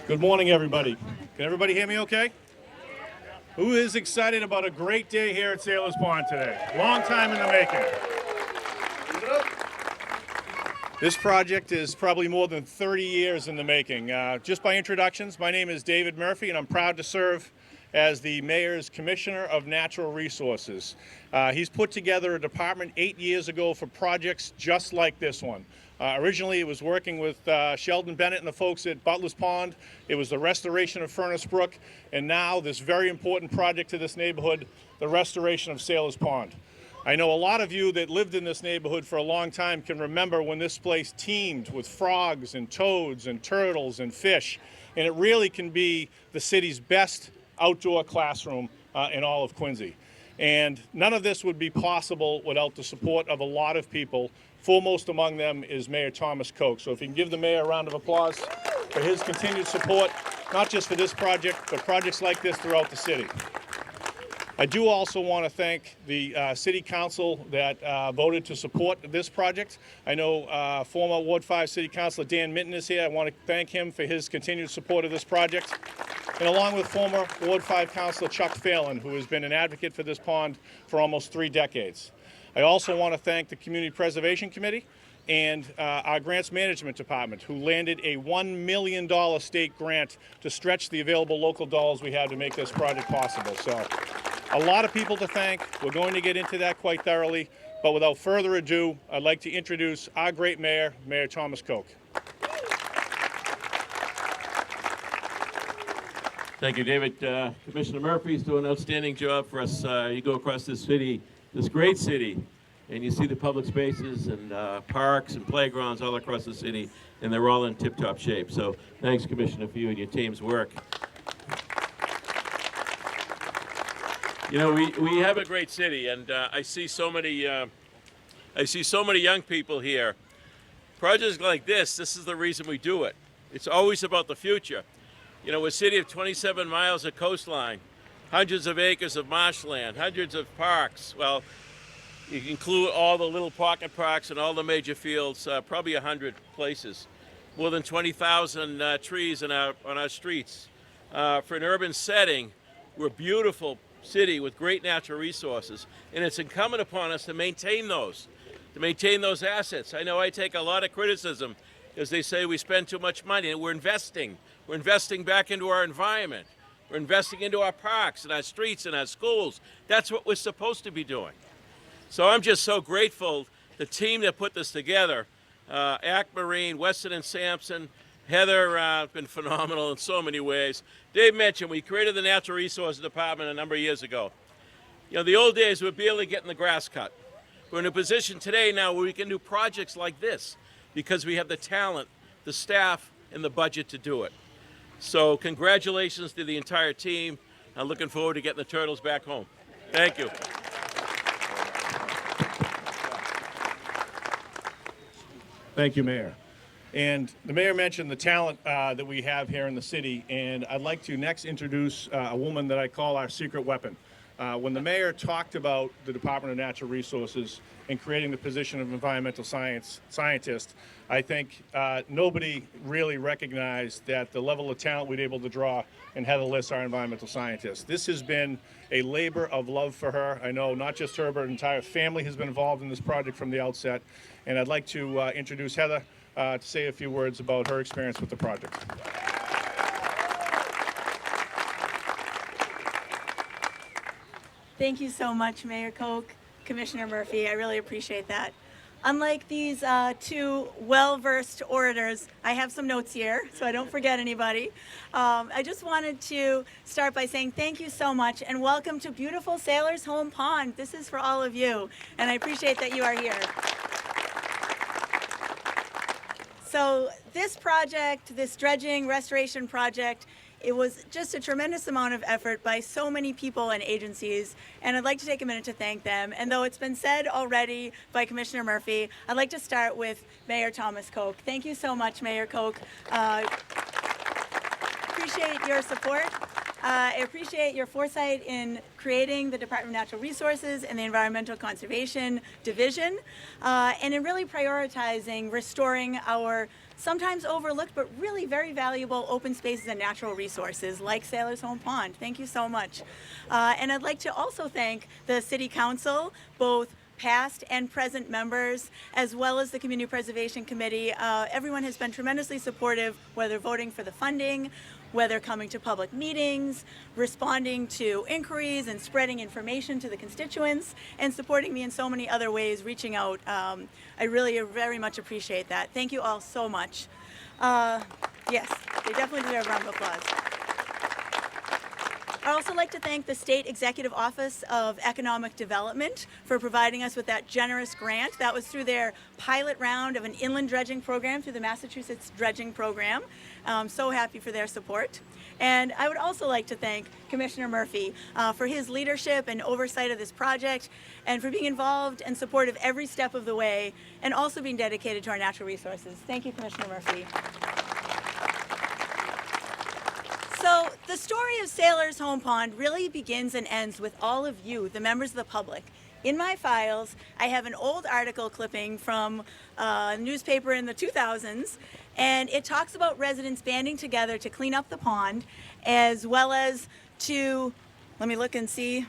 Good morning, everybody. Can everybody hear me okay? Who is excited about a great day here at Sailors Pond today? Long time in the making. This project is probably more than 30 years in the making. Just by introductions, my name is David Murphy, and I'm proud to serve as the Mayor's Commissioner of Natural Resources. He's put together a department 8 years ago for projects just like this one. Originally, it was working with Sheldon Bennett and the folks at Butler's Pond. It was the restoration of Furnace Brook, and now this very important project to this neighborhood, the restoration of Sailors Pond. I know a lot of you that lived in this neighborhood for a long time can remember when this place teemed with frogs and toads and turtles and fish, and it really can be the city's best outdoor classroom in all of Quincy. And none of this would be possible without the support of a lot of people. Foremost among them is Mayor Thomas Koch. So if you can give the mayor a round of applause for his continued support, not just for this project, but projects like this throughout the city. I do also want to thank the City Council that voted to support this project. I know former Ward 5 City Councilor Dan Minton is here. I want to thank him for his continued support of this project. And along with former Ward 5 Councilor Chuck Phelan, who has been an advocate for this pond for almost 3 decades. I also want to thank the Community Preservation Committee and our Grants Management Department, who landed a $1 million state grant to stretch the available local dollars we have to make this project possible. So a lot of people to thank. We're going to get into that quite thoroughly. But without further ado, I'd like to introduce our great mayor, Mayor Thomas Koch. Thank you, David. Commissioner Murphy's doing an outstanding job for us. You go across this city, this great city, and you see the public spaces and parks and playgrounds all across the city, and they're all in tip-top shape. So thanks, Commissioner, for you and your team's work. You know, we have a great city, and I see so many young people here. Projects like this is the reason we do it. It's always about the future. You know, we're a city of 27 miles of coastline, hundreds of acres of marshland, hundreds of parks. Well, you can include all the little pocket parks and all the major fields, probably 100 places. More than 20,000 trees on our streets. For an urban setting, we're a beautiful city with great natural resources, and it's incumbent upon us to maintain those assets. I know I take a lot of criticism as they say we spend too much money, and we're investing. We're investing back into our environment. We're investing into our parks and our streets and our schools. That's what we're supposed to be doing. So I'm just so grateful, the team that put this together, Act Marine, Weston and Sampson, Heather, been phenomenal in so many ways. Dave mentioned we created the Natural Resources Department a number of years ago. You know, the old days we were barely getting the grass cut. We're in a position today now where we can do projects like this because we have the talent, the staff, and the budget to do it. So congratulations to the entire team. I'm looking forward to getting the turtles back home. Thank you. Thank you, Mayor. And the mayor mentioned the talent that we have here in the city, and I'd like to next introduce a woman that I call our secret weapon. When the mayor talked about the Department of Natural Resources and creating the position of environmental scientist, I think nobody really recognized that the level of talent we'd able to draw in Heather Liss, our environmental scientist. This has been a labor of love for her. I know not just her, but her entire family has been involved in this project from the outset. And I'd like to introduce Heather to say a few words about her experience with the project. Thank you so much, Mayor Koch, Commissioner Murphy. I really appreciate that. Unlike these two well-versed orators, I have some notes here, so I don't forget anybody. I just wanted to start by saying thank you so much and welcome to beautiful Sailors Home Pond. This is for all of you, and I appreciate that you are here. So this project, this dredging restoration project, it was just a tremendous amount of effort by so many people and agencies, and I'd like to take a minute to thank them. And though it's been said already by Commissioner Murphy, I'd like to start with Mayor Thomas Koch. Thank you so much, Mayor Koch. Appreciate your support. I appreciate your foresight in creating the Department of Natural Resources and the Environmental Conservation Division, and in really prioritizing restoring our sometimes overlooked but really very valuable open spaces and natural resources like Sailor's Home Pond. Thank you so much. And I'd like to also thank the City Council, both past and present members, as well as the Community Preservation Committee. Everyone has been tremendously supportive, whether voting for the funding, whether coming to public meetings, responding to inquiries and spreading information to the constituents, and supporting me in so many other ways, reaching out. I really very much appreciate that. Thank you all so much. Yes, they definitely deserve a round of applause. I'd also like to thank the State Executive Office of Economic Development for providing us with that generous grant. That was through their pilot round of an inland dredging program through the Massachusetts Dredging Program. I'm so happy for their support. And I would also like to thank Commissioner Murphy for his leadership and oversight of this project, and for being involved and supportive every step of the way, and also being dedicated to our natural resources. Thank you, Commissioner Murphy. So the story of Sailor's Home Pond really begins and ends with all of you, the members of the public. In my files, I have an old article clipping from a newspaper in the 2000s, and it talks about residents banding together to clean up the pond, as well as to, let me look and see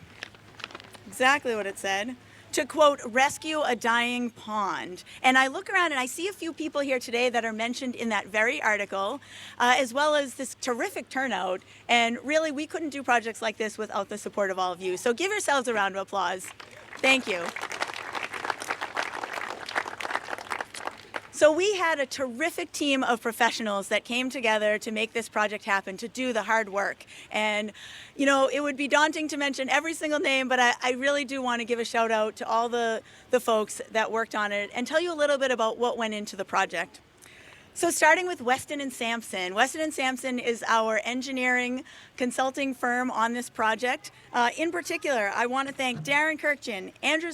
exactly what it said, to, quote, rescue a dying pond. And I look around and I see a few people here today that are mentioned in that very article, as well as this terrific turnout. And really, we couldn't do projects like this without the support of all of you. So give yourselves a round of applause. Thank you. So we had a terrific team of professionals that came together to make this project happen, to do the hard work. And, you know, it would be daunting to mention every single name, but I really do want to give a shout out to all the folks that worked on it and tell you a little bit about what went into the project. So starting with Weston and Sampson. Weston and Sampson is our engineering consulting firm on this project. In particular, I want to thank Darren Kirkjian, Andrea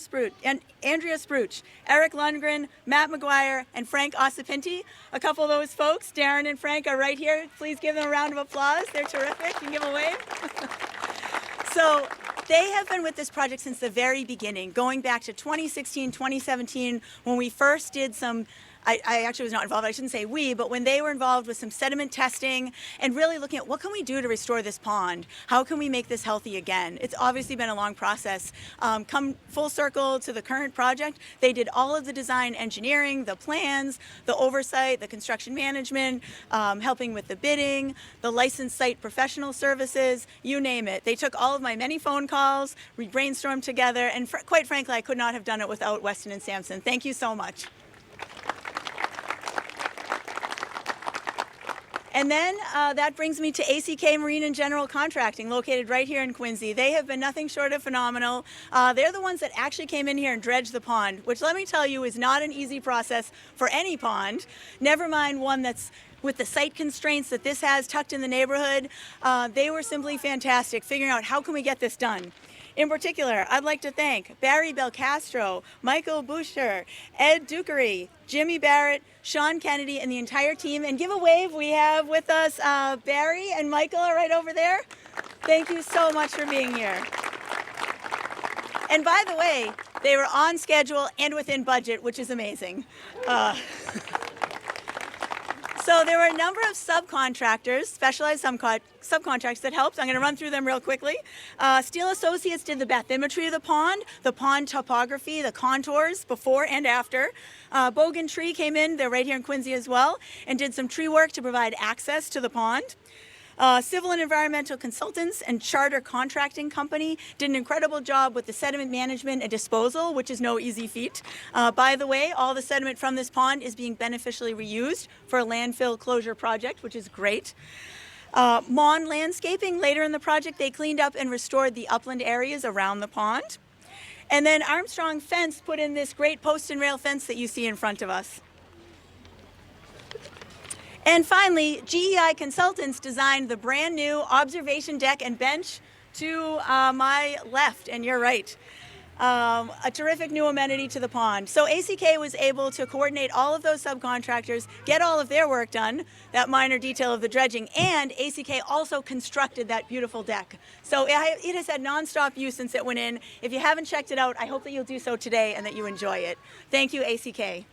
Spruch, Eric Lundgren, Matt McGuire, and Frank Ossipinti. A couple of those folks, Darren and Frank, are right here. Please give them a round of applause. They're terrific. You can give them a wave. So they have been with this project since the very beginning, going back to 2016, 2017, when we first did some I actually was not involved, I shouldn't say we, but when they were involved with some sediment testing and really looking at what can we do to restore this pond? How can we make this healthy again? It's obviously been a long process. Come full circle to the current project, they did all of the design engineering, the plans, the oversight, the construction management, helping with the bidding, the licensed site professional services, you name it. They took all of my many phone calls, we brainstormed together, and quite frankly, I could not have done it without Weston and Sampson. Thank you so much. And then that brings me to ACK Marine and General Contracting, located right here in Quincy. They have been nothing short of phenomenal. They're the ones that actually came in here and dredged the pond, which let me tell you is not an easy process for any pond, never mind one that's with the site constraints that this has tucked in the neighborhood. They were simply fantastic, figuring out how can we get this done. In particular, I'd like to thank Barry Belcastro, Michael Boucher, Ed Dukery, Jimmy Barrett, Sean Kennedy, and the entire team. And give a wave. We have with us Barry and Michael are right over there. Thank you so much for being here. And by the way, they were on schedule and within budget, which is amazing. So there were a number of subcontractors, specialized subcontractors that helped. I'm going to run through them real quickly. Steel Associates did the bathymetry of the pond topography, the contours before and after. Bogan Tree came in, they're right here in Quincy as well, and did some tree work to provide access to the pond. Civil and Environmental Consultants and Charter Contracting Company did an incredible job with the sediment management and disposal, which is no easy feat. By the way, all the sediment from this pond is being beneficially reused for a landfill closure project, which is great. Mon Landscaping, later in the project, they cleaned up and restored the upland areas around the pond. And then Armstrong Fence put in this great post and rail fence that you see in front of us. And finally, GEI Consultants designed the brand new observation deck and bench to my left and your right. a terrific new amenity to the pond. So ACK was able to coordinate all of those subcontractors, get all of their work done, that minor detail of the dredging, and ACK also constructed that beautiful deck. So it has had nonstop use since it went in. If you haven't checked it out, I hope that you'll do so today and that you enjoy it. Thank you, ACK.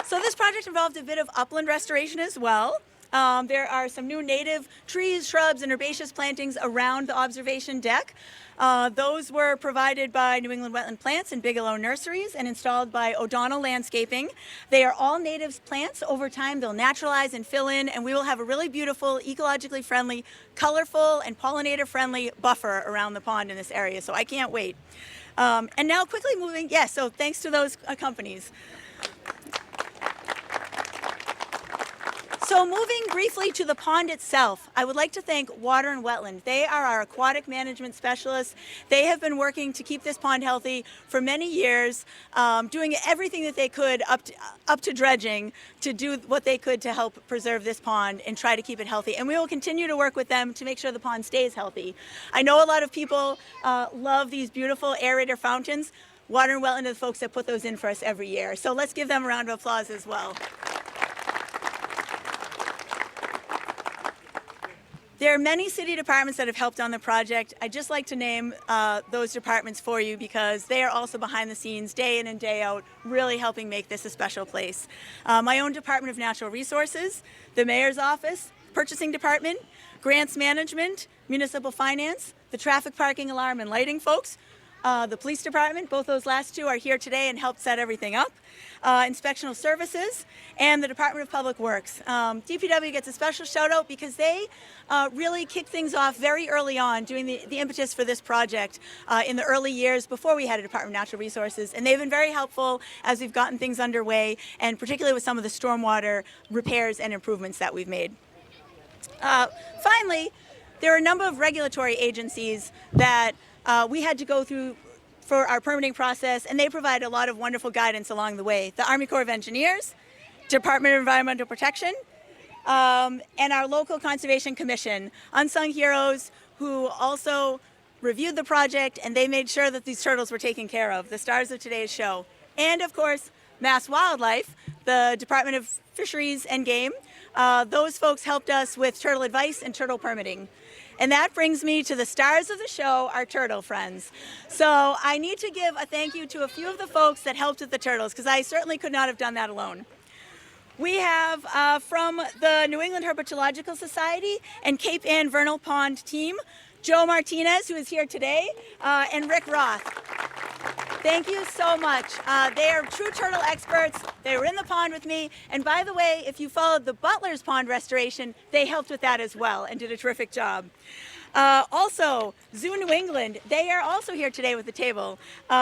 So this project involved a bit of upland restoration as well. There are some new native trees, shrubs, and herbaceous plantings around the observation deck. Those were provided by New England Wetland Plants and Bigelow Nurseries and installed by O'Donnell Landscaping. They are all native plants. Over time, they'll naturalize and fill in, and we will have a really beautiful, ecologically friendly, colorful, and pollinator-friendly buffer around the pond in this area, so I can't wait. And now quickly moving, yes, so thanks to those companies. So moving briefly to the pond itself, I would like to thank Water and Wetland. They are our aquatic management specialists. They have been working to keep this pond healthy for many years, doing everything that they could up to dredging to do what they could to help preserve this pond and try to keep it healthy. And we will continue to work with them to make sure the pond stays healthy. I know a lot of people love these beautiful aerator fountains. Water and Wetland are the folks that put those in for us every year. So let's give them a round of applause as well. There are many city departments that have helped on the project. I'd just like to name those departments for you because they are also behind the scenes day in and day out, really helping make this a special place. My own Department of Natural Resources, the Mayor's Office, Purchasing Department, Grants Management, Municipal Finance, the Traffic Parking Alarm and Lighting folks, the Police Department, both those last two are here today and helped set everything up. Inspectional Services, and the Department of Public Works. DPW gets a special shout out because they really kicked things off very early on, doing the impetus for this project in the early years before we had a Department of Natural Resources. And they've been very helpful as we've gotten things underway, and particularly with some of the stormwater repairs and improvements that we've made. Finally, there are a number of regulatory agencies that we had to go through for our permitting process, and they provide a lot of wonderful guidance along the way. The Army Corps of Engineers, Department of Environmental Protection, and our local Conservation Commission, unsung heroes who also reviewed the project, and they made sure that these turtles were taken care of, the stars of today's show. And of course, Mass Wildlife, the Department of Fisheries and Game. Those folks helped us with turtle advice and turtle permitting. And that brings me to the stars of the show, our turtle friends. So I need to give a thank you to a few of the folks that helped with the turtles, because I certainly could not have done that alone. We have from the New England Herpetological Society and Cape Ann Vernal Pond team, Joe Martinez, who is here today, and Rick Roth. Thank you so much. They are true turtle experts. They were in the pond with me. And by the way, if you followed the Butler's Pond restoration, they helped with that as well and did a terrific job. Also, Zoo New England, they are also here today with the table.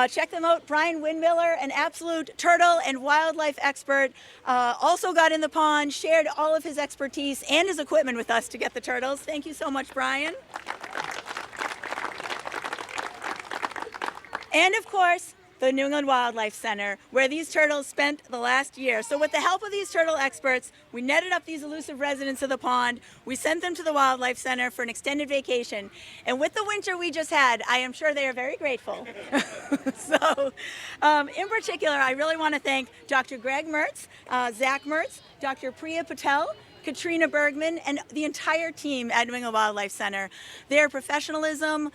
Check them out. Brian Windmiller, an absolute turtle and wildlife expert, also got in the pond, shared all of his expertise and his equipment with us to get the turtles. Thank you so much, Brian. And of course, the New England Wildlife Center, where these turtles spent the last year. So with the help of these turtle experts, we netted up these elusive residents of the pond. We sent them to the Wildlife Center for an extended vacation. And with the winter we just had, I am sure they are very grateful. So in particular, I really want to thank Dr. Greg Mertz, Zach Mertz, Dr. Priya Patel, Katrina Bergman, and the entire team at New England Wildlife Center. Their professionalism,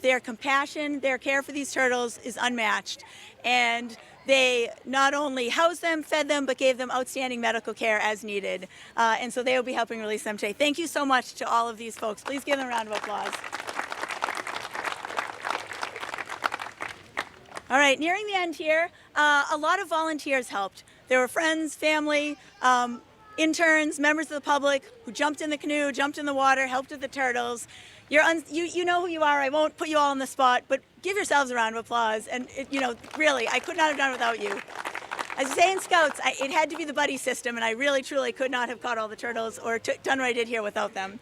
their compassion, their care for these turtles is unmatched. And they not only housed them, fed them, but gave them outstanding medical care as needed. And so they will be helping release them today. Thank you so much to all of these folks. Please give them a round of applause. All right, nearing the end here, a lot of volunteers helped. There were friends, family, interns, members of the public who jumped in the canoe, jumped in the water, helped with the turtles. You know who you are. I won't put you all on the spot, but give yourselves a round of applause. And, really, I could not have done it without you. As I say in Scouts, it had to be the buddy system, and I really, truly could not have caught all the turtles or done what I did here without them.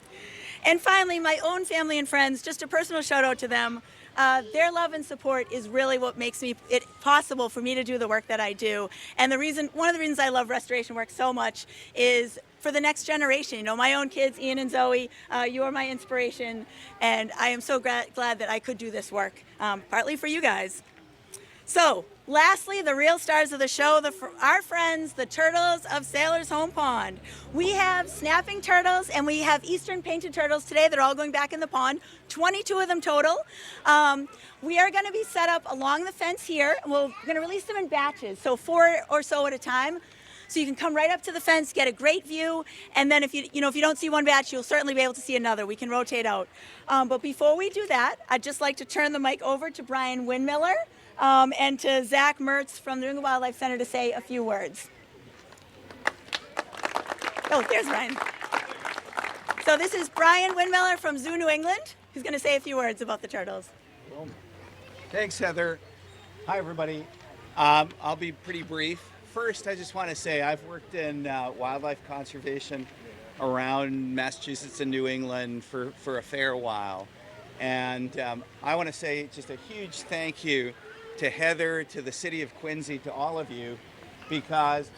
And finally, my own family and friends, just a personal shout out to them. Their love and support is really what makes it possible for me to do the work that I do. And one of the reasons I love restoration work so much is for the next generation. You know, my own kids, Ian and Zoe, you are my inspiration, and I am so glad that I could do this work, partly for you guys. So, lastly, the real stars of the show, our friends, the turtles of Sailor's Home Pond. We have snapping turtles and we have eastern painted turtles today that are all going back in the pond, 22 of them total. We are going to be set up along the fence here. We're going to release them in batches, so 4 or so at a time. So you can come right up to the fence, get a great view, and then if you don't see one batch, you'll certainly be able to see another. We can rotate out. But before we do that, I'd just like to turn the mic over to Brian Windmiller and to Zach Mertz from the New England Wildlife Center to say a few words. Oh, there's Brian. So this is Brian Windmiller from Zoo New England, who's going to say a few words about the turtles. Thanks, Heather. Hi, everybody. I'll be pretty brief. First, I just want to say I've worked in wildlife conservation around Massachusetts and New England for a fair while. And I want to say just a huge thank you to Heather, to the city of Quincy, to all of you, because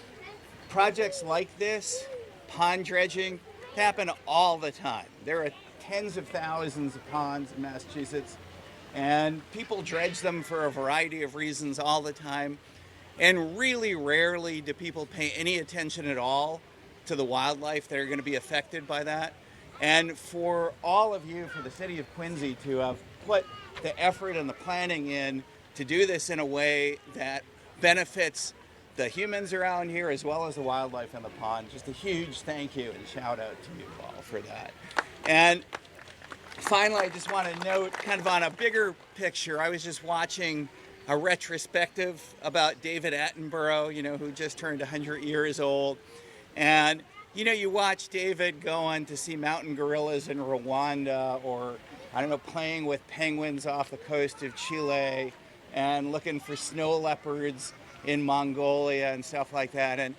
projects like this, pond dredging, happen all the time. There are tens of thousands of ponds in Massachusetts, and people dredge them for a variety of reasons all the time. And really rarely do people pay any attention at all to the wildlife that are going to be affected by that. And for all of you, for the city of Quincy to have put the effort and the planning in to do this in a way that benefits the humans around here as well as the wildlife in the pond, just a huge thank you and shout out to you all for that. And finally, I just want to note, kind of on a bigger picture, I was just watching a retrospective about David Attenborough, who just turned 100 years old. And, you watch David going to see mountain gorillas in Rwanda, or, playing with penguins off the coast of Chile, and looking for snow leopards in Mongolia and stuff like that. And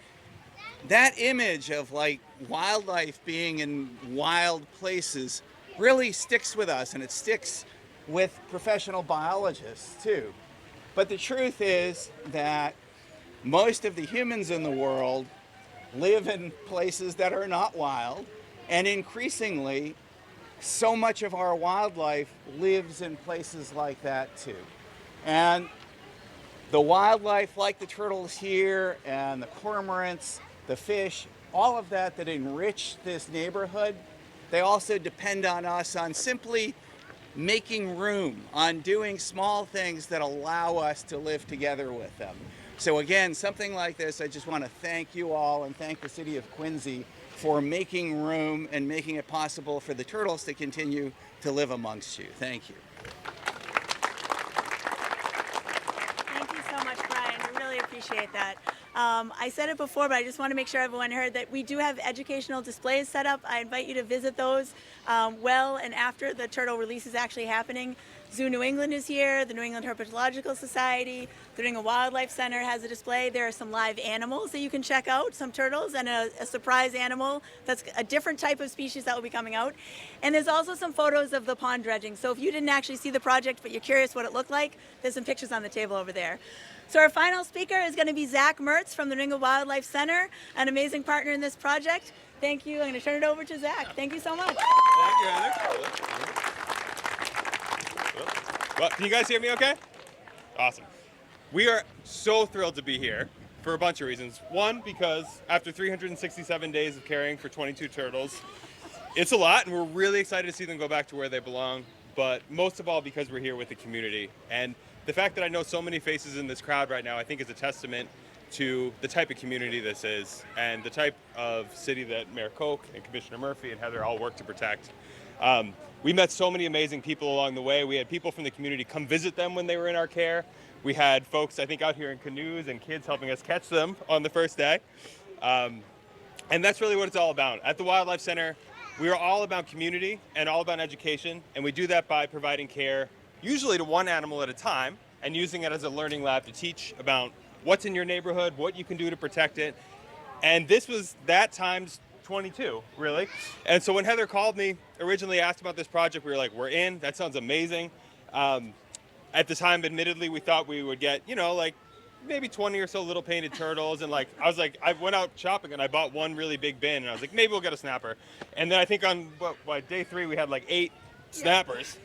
that image of wildlife being in wild places really sticks with us, and it sticks with professional biologists too. But the truth is that most of the humans in the world live in places that are not wild, and increasingly, so much of our wildlife lives in places like that too. And the wildlife, like the turtles here, and the cormorants, the fish, all of that enrich this neighborhood, they also depend on us on simply making room, on doing small things that allow us to live together with them. So again, something like this, I just want to thank you all and thank the city of Quincy for making room and making it possible for the turtles to continue to live amongst you. Thank you. Thank you so much, Brian. We really appreciate that. I said it before, but I just want to make sure everyone heard that we do have educational displays set up. I invite you to visit those well and after the turtle release is actually happening. Zoo New England is here, the New England Herpetological Society, the New England Wildlife Center has a display. There are some live animals that you can check out, some turtles and a surprise animal that's a different type of species that will be coming out. And there's also some photos of the pond dredging. So if you didn't actually see the project but you're curious what it looked like, there's some pictures on the table over there. So our final speaker is going to be Zach Mertz from the New England Wildlife Center, an amazing partner in this project. Thank you. I'm going to turn it over to Zach. Thank you so much. Thank you, Heather. Well, can you guys hear me okay? Awesome. We are so thrilled to be here for a bunch of reasons. One, because after 367 days of caring for 22 turtles, it's a lot, and we're really excited to see them go back to where they belong. But most of all, because we're here with the community. And the fact that I know so many faces in this crowd right now, I think is a testament to the type of community this is and the type of city that Mayor Koch and Commissioner Murphy and Heather all work to protect. We met so many amazing people along the way. We had people from the community come visit them when they were in our care. We had folks, I think, out here in canoes and kids helping us catch them on the first day. And that's really what it's all about. At the Wildlife Center, we are all about community and all about education, and we do that by providing care, usually to one animal at a time, and using it as a learning lab to teach about what's in your neighborhood, what you can do to protect it. And this was that times 22, really. And so when Heather called me, originally asked about this project, we were like, we're in, that sounds amazing. At the time, admittedly, we thought we would get, maybe 20 or so little painted turtles, and like I was like, I went out shopping and I bought one really big bin, and I was like, maybe we'll get a snapper. And then I think on day 3 we had like 8 snappers.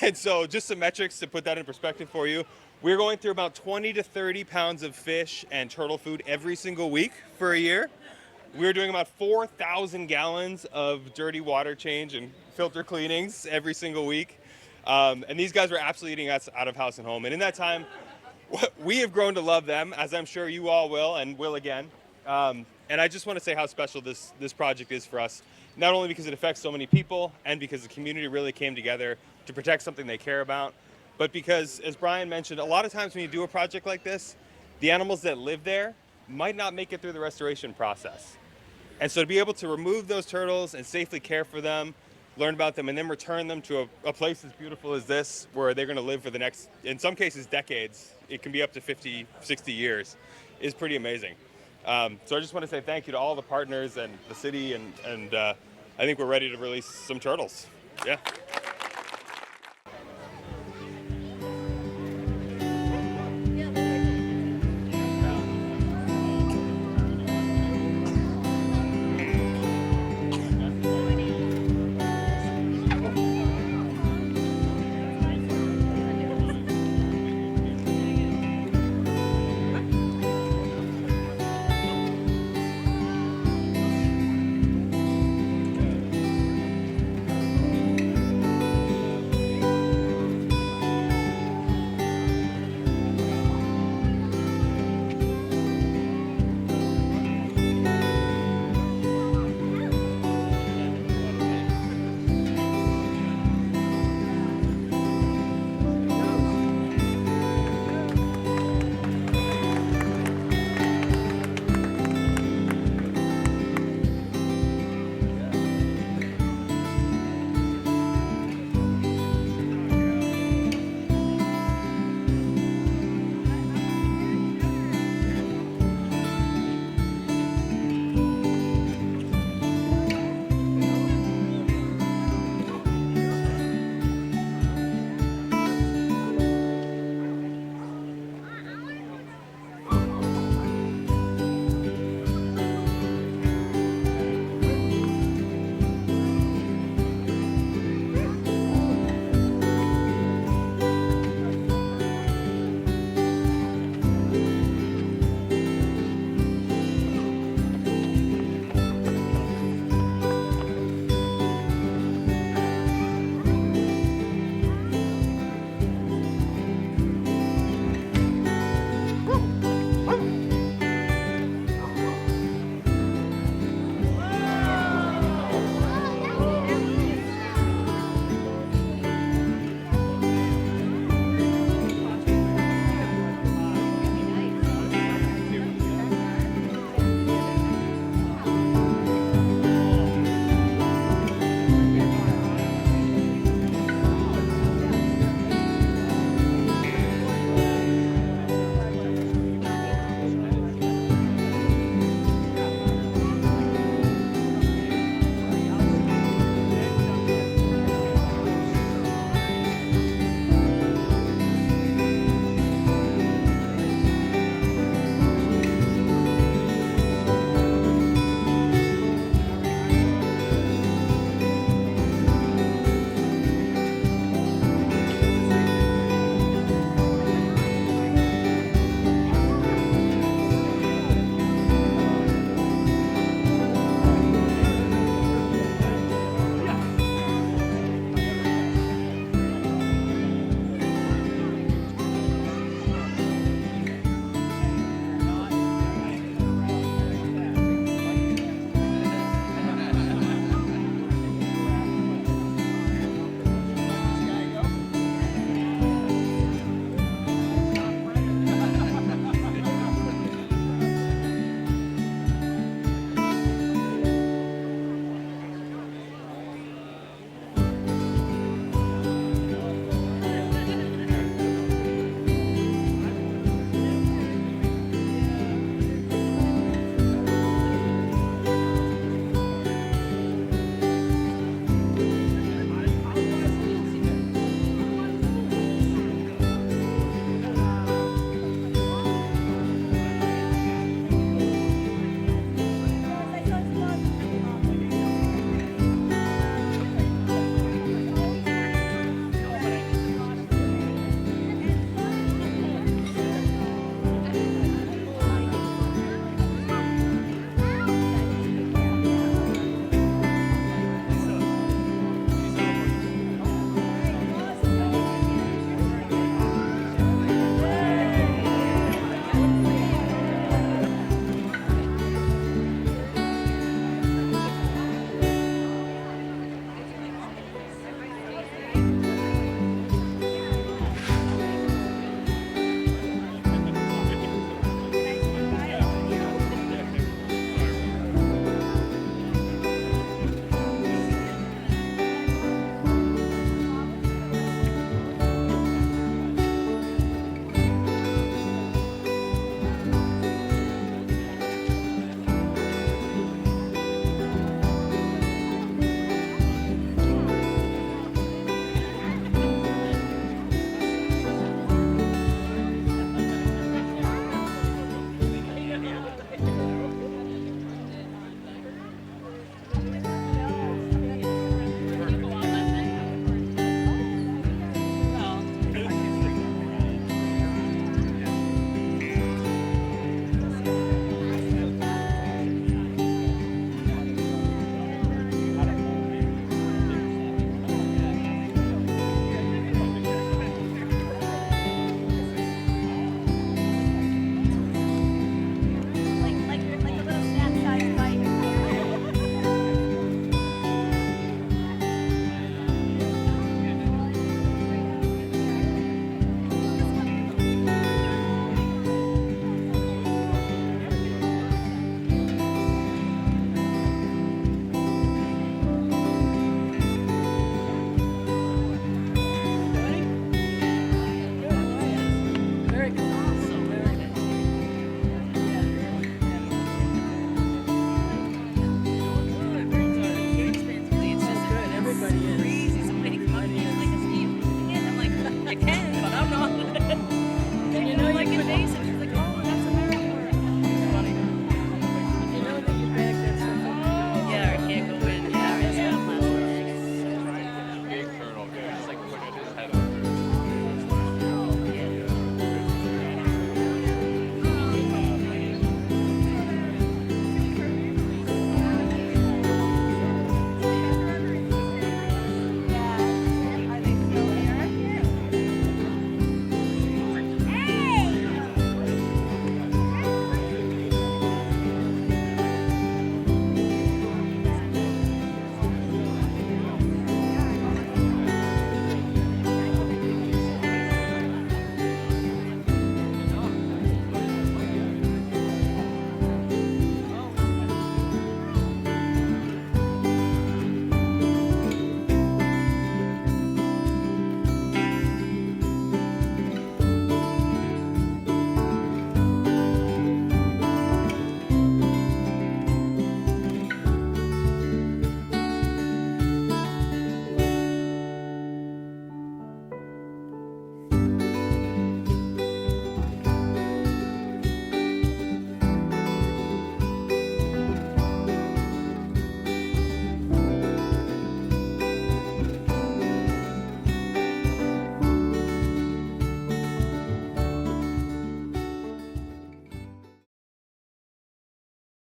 And so just some metrics to put that in perspective for you. We're going through about 20 to 30 pounds of fish and turtle food every single week for a year. We're doing about 4,000 gallons of dirty water change and filter cleanings every single week. And these guys were absolutely eating us out of house and home. And in that time, we have grown to love them, as I'm sure you all will and will again. And I just want to say how special this project is for us, not only because it affects so many people and because the community really came together to protect something they care about, but because, as Brian mentioned, a lot of times when you do a project like this, the animals that live there might not make it through the restoration process. And so to be able to remove those turtles and safely care for them, learn about them, and then return them to a place as beautiful as this, where they're going to live for the next, in some cases, decades, it can be up to 50, 60 years, is pretty amazing. So I just want to say thank you to all the partners and the city, and I think we're ready to release some turtles. Yeah. invasive